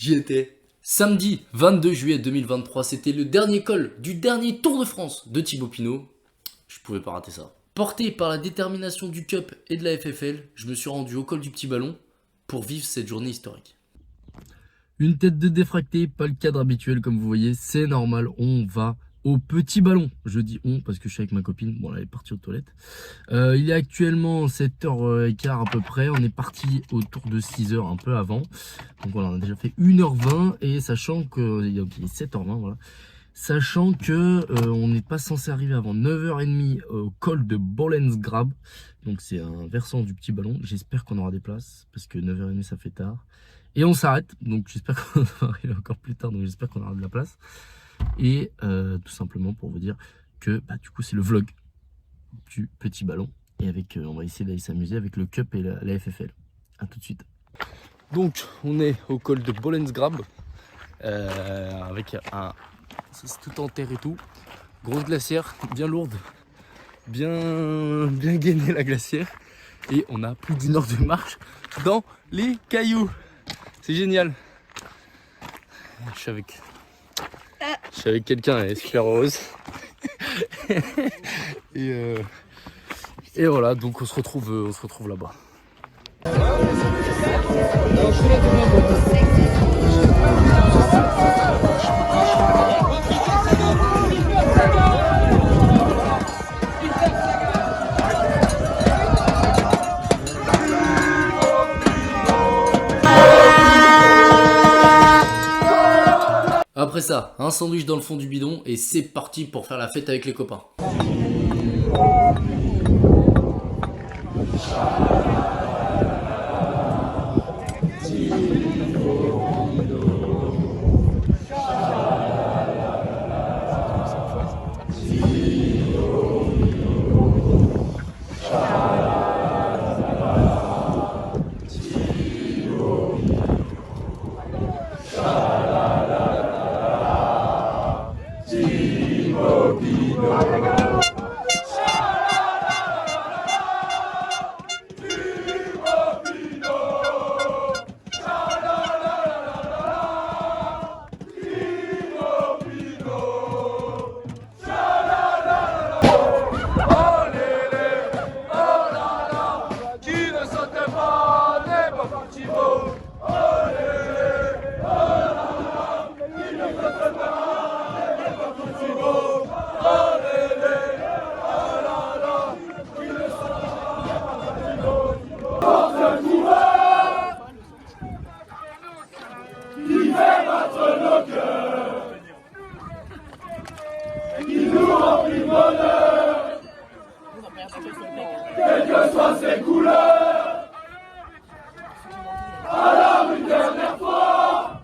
J'y étais. Samedi 22 juillet 2023, c'était le dernier col du dernier Tour de France de Thibaut Pinot. Je pouvais pas rater ça. Porté par la détermination du Cup et de la FFL, je me suis rendu au col du Petit Ballon pour vivre cette journée historique. Une tête de défracté, pas le cadre habituel comme vous voyez, c'est normal, on va au Petit Ballon. Je dis on parce que je suis avec ma copine, bon là elle est partie aux toilettes. Il est actuellement 7h15 à peu près, on est parti autour de 6h un peu avant. Donc voilà, on a déjà fait 1h20 et sachant que, il est 7h20 voilà. Sachant que on n'est pas censé arriver avant 9h30 au col de Bollensgrab. Donc c'est un versant du Petit Ballon, j'espère qu'on aura des places parce que 9h30 ça fait tard. Et on s'arrête, donc j'espère qu'on va arriver encore plus tard, donc j'espère qu'on aura de la place. Et tout simplement pour vous dire que bah, du coup c'est le vlog du Petit Ballon. Et avec, on va essayer d'aller s'amuser avec le Cup et la FFL. A tout de suite. Donc on est au col de Bollensgrab. Avec un... c'est tout en terre et tout. Grosse glacière, bien lourde. Bien gainée la glacière. Et on a plus d'1 heure de marche dans les cailloux. C'est génial. Je suis avec quelqu'un, elle est super heureuse. et voilà, donc on se retrouve là-bas. Après ça, un sandwich dans le fond du bidon et c'est parti pour faire la fête avec les copains. Quelles que soient ses couleurs, alors une dernière fois,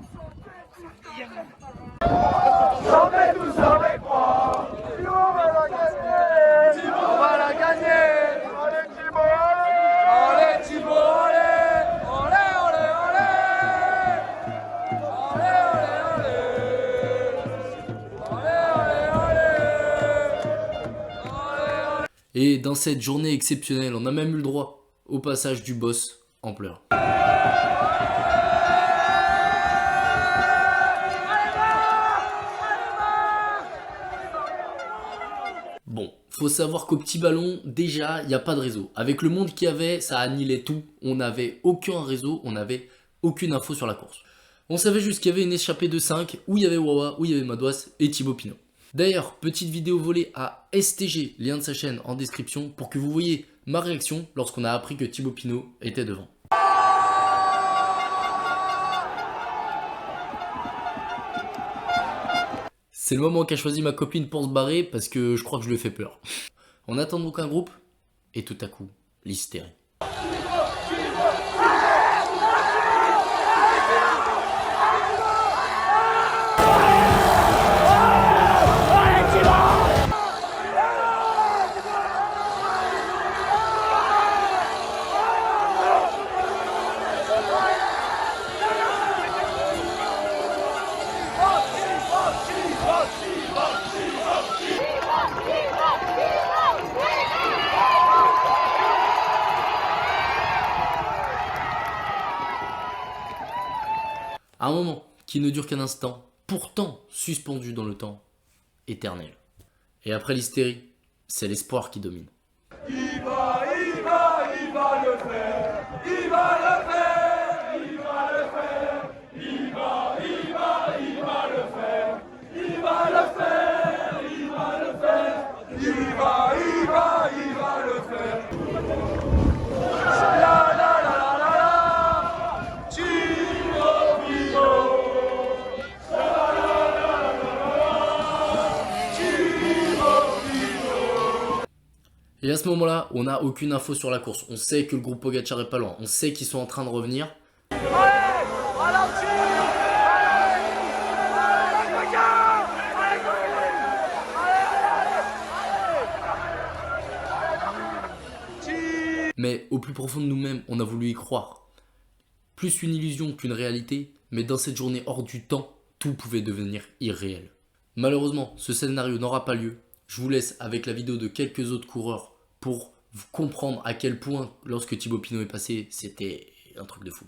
j'en mets tous avec moi. Thibaut va la gagner, Thibaut va la gagner. Allez Thibaut, allez Thibaut, allez, allez, allez. Et dans cette journée exceptionnelle, on a même eu le droit au passage du boss en pleurs. Bon, faut savoir qu'au Petit Ballon, déjà, il n'y a pas de réseau. Avec le monde qu'il y avait, ça annihilait tout. On n'avait aucun réseau, on n'avait aucune info sur la course. On savait juste qu'il y avait une échappée de 5, où il y avait Wawa, où il y avait Madouas et Thibaut Pinot. D'ailleurs, petite vidéo volée à STG, lien de sa chaîne en description, pour que vous voyez ma réaction lorsqu'on a appris que Thibaut Pinot était devant. C'est le moment qu'a choisi ma copine pour se barrer parce que je crois que je lui ai fait peur. On attend donc un groupe et tout à coup, l'hystérie. À un moment, qui ne dure qu'un instant, pourtant suspendu dans le temps éternel. Et après l'hystérie, c'est l'espoir qui domine. Il va le faire, il va le faire, il va le faire, il va le faire, il va le faire, il va le faire, il va le faire. La la la la la la, Thibaut Pinot. La la la la la la, Thibaut Pinot. Et à ce moment-là, on n'a aucune info sur la course. On sait que le groupe Pogacar est pas loin. On sait qu'ils sont en train de revenir. Mais au plus profond de nous-mêmes, on a voulu y croire. Plus une illusion qu'une réalité, mais dans cette journée hors du temps, tout pouvait devenir irréel. Malheureusement, ce scénario n'aura pas lieu. Je vous laisse avec la vidéo de quelques autres coureurs pour vous comprendre à quel point, lorsque Thibaut Pinot est passé, c'était un truc de fou.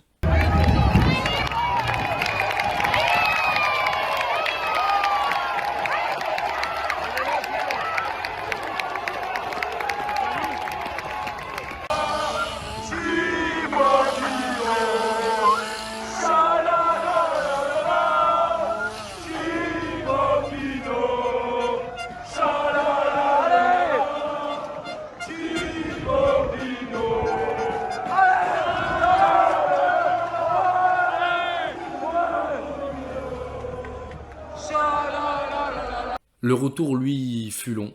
Le retour, lui, fut long.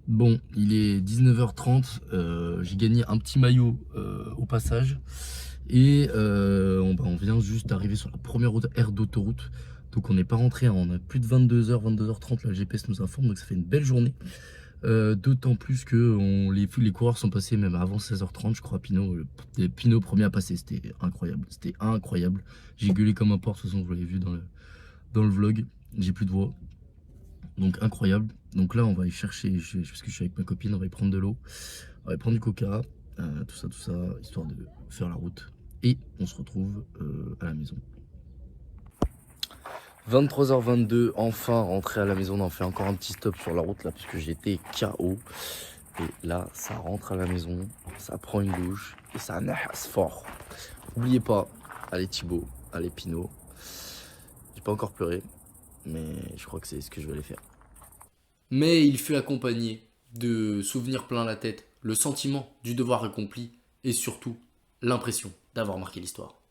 Bon, il est 19h30, j'ai gagné un petit maillot au passage. Et on vient juste d'arriver sur la première aire d'autoroute. Donc on n'est pas rentré, hein, on a plus de 22h, 22h30, la GPS nous informe, donc ça fait une belle journée. D'autant plus que les coureurs sont passés même avant 16h30, je crois. Pinot premier à passer, c'était incroyable. J'ai gueulé comme un porc, de toute façon vous l'avez vu dans le vlog, j'ai plus de voix. Donc incroyable. Donc là on va aller chercher, parce que je suis avec ma copine, on va y prendre de l'eau, on va y prendre du coca, tout ça, histoire de faire la route. Et on se retrouve à la maison. 23h22, enfin rentré à la maison. On a fait encore un petit stop sur la route là, parce que j'étais KO. Et là, ça rentre à la maison, ça prend une douche et ça nasse fort. N'oubliez pas, allez Thibaut, allez Pinot. J'ai pas encore pleuré, mais je crois que c'est ce que je vais aller faire. Mais il fut accompagné de souvenirs plein la tête, le sentiment du devoir accompli et surtout l'impression d'avoir marqué l'histoire.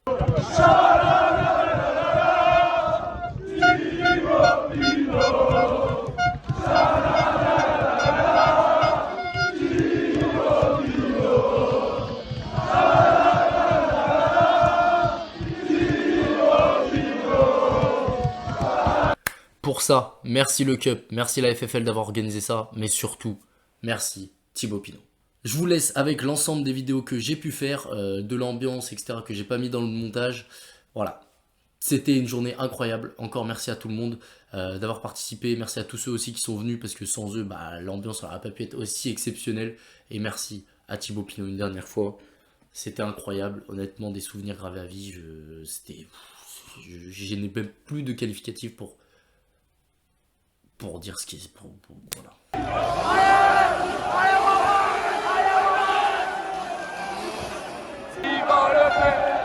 Pour ça, merci le Cup, merci la FFL d'avoir organisé ça, mais surtout, merci Thibaut Pinot. Je vous laisse avec l'ensemble des vidéos que j'ai pu faire, de l'ambiance, etc., que j'ai pas mis dans le montage. Voilà, c'était une journée incroyable. Encore merci à tout le monde d'avoir participé. Merci à tous ceux aussi qui sont venus, parce que sans eux, l'ambiance n'aurait pas pu être aussi exceptionnelle. Et merci à Thibaut Pinot une dernière fois. C'était incroyable, honnêtement, des souvenirs gravés à vie. Je n'ai même plus de qualificatif pour dire ce qui est... voilà. Il va le faire.